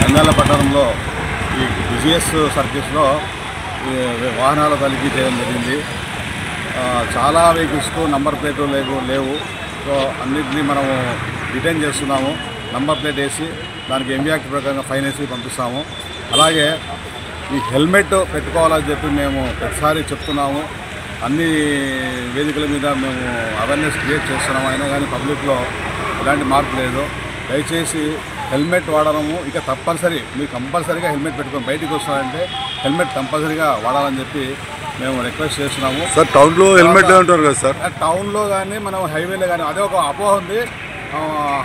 నంద్యాల పట్టణంలో ఈ బిజిఎస్ సర్కిల్స్లో వాహనాల తనిఖీ చేయడం జరిగింది. చాలా వెహికల్స్కు నంబర్ ప్లేట్లు లేవు. సో అన్నింటినీ మనము డిటైన్ చేస్తున్నాము. నంబర్ ప్లేట్ వేసి దానికి ఎంబీ యాక్ట్ ప్రకారంగా ఫైన్ వేసి పంపిస్తాము. అలాగే ఈ హెల్మెట్ పెట్టుకోవాలని చెప్పి మేము ప్రతిసారి చెప్తున్నాము. అన్ని వేదికల మీద మేము అవేర్నెస్ క్రియేట్ చేస్తున్నాము. అయినా కానీ పబ్లిక్లో ఎలాంటి మార్పు లేదు. దయచేసి హెల్మెట్ వాడడము ఇక తప్పనిసరి, మీరు కంపల్సరీగా హెల్మెట్ పెట్టుకొని బయటికి వస్తారంటే హెల్మెట్ కంపల్సరీగా వాడాలని చెప్పి మేము రిక్వెస్ట్ చేస్తున్నాము. సార్ టౌన్లో హెల్మెట్ అంటారు కదా సార్, టౌన్లో కానీ మనం హైవేలో కానీ అదే ఒక అపోహ ఉంది.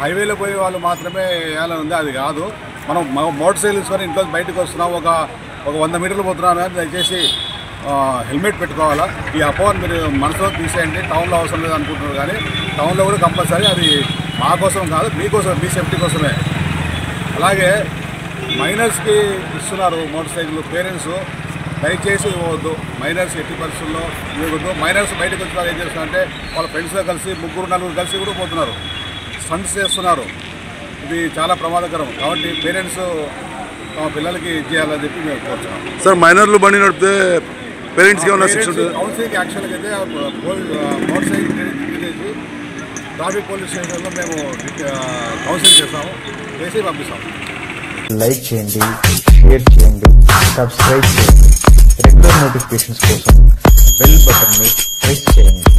హైవేలో పోయే వాళ్ళు మాత్రమే వేయాలని ఉంది. అది కాదు. మనం మోటార్ సైకిల్ తీసుకొని ఇంట్లో బయటకు వస్తున్నాం, ఒక 100 మీటర్లు పోతున్నాం కానీ దయచేసి హెల్మెట్ పెట్టుకోవాలా. ఈ అపోహను మీరు మనసులో తీసేయండి. టౌన్లో అవసరం లేదు అనుకుంటున్నారు కానీ టౌన్లో కూడా కంపల్సరీ. అది మా కోసం కాదు, మీకోసం, మీ సేఫ్టీ కోసమే. అలాగే మైనర్స్కి ఇస్తున్నారు మోటార్ సైకిల్. పేరెంట్స్ దయచేసి ఇవ్వద్దు. మైనర్స్ ఎట్టి పరిస్థితుల్లో ఇవ్వద్దు. మైనర్స్ బయటకు వచ్చిన ఏం చేస్తున్నారంటే వాళ్ళ ఫ్రెండ్స్తో కలిసి 3-4 కలిసి కూడా పోతున్నారు, స్టంట్స్ చేస్తున్నారు. ఇది చాలా ప్రమాదకరం. కాబట్టి పేరెంట్స్ తమ పిల్లలకి ఇచ్చేయాలని చెప్పి మేము కోరుతున్నాం. సార్ మైనర్లు బండి నడిపితే పేరెంట్స్కి ఏమైనా శిక్ష ఉంటుంది? కౌన్సిలింగ్ యాక్షన్కి అయితే మోటార్ సైకిల్ చేసి ట్రాఫిక్ పోలీస్ స్టేషన్లో మేము కౌన్సిలింగ్ చేస్తాము, చేసి పంపిస్తాము. లైక్ చేయండి, షేర్ చేయండి, సబ్స్క్రైబ్ చేయండి. రెగ్యులర్ నోటిఫికేషన్స్ కోసం బెల్ బటన్ ని ప్రెస్ చేయండి.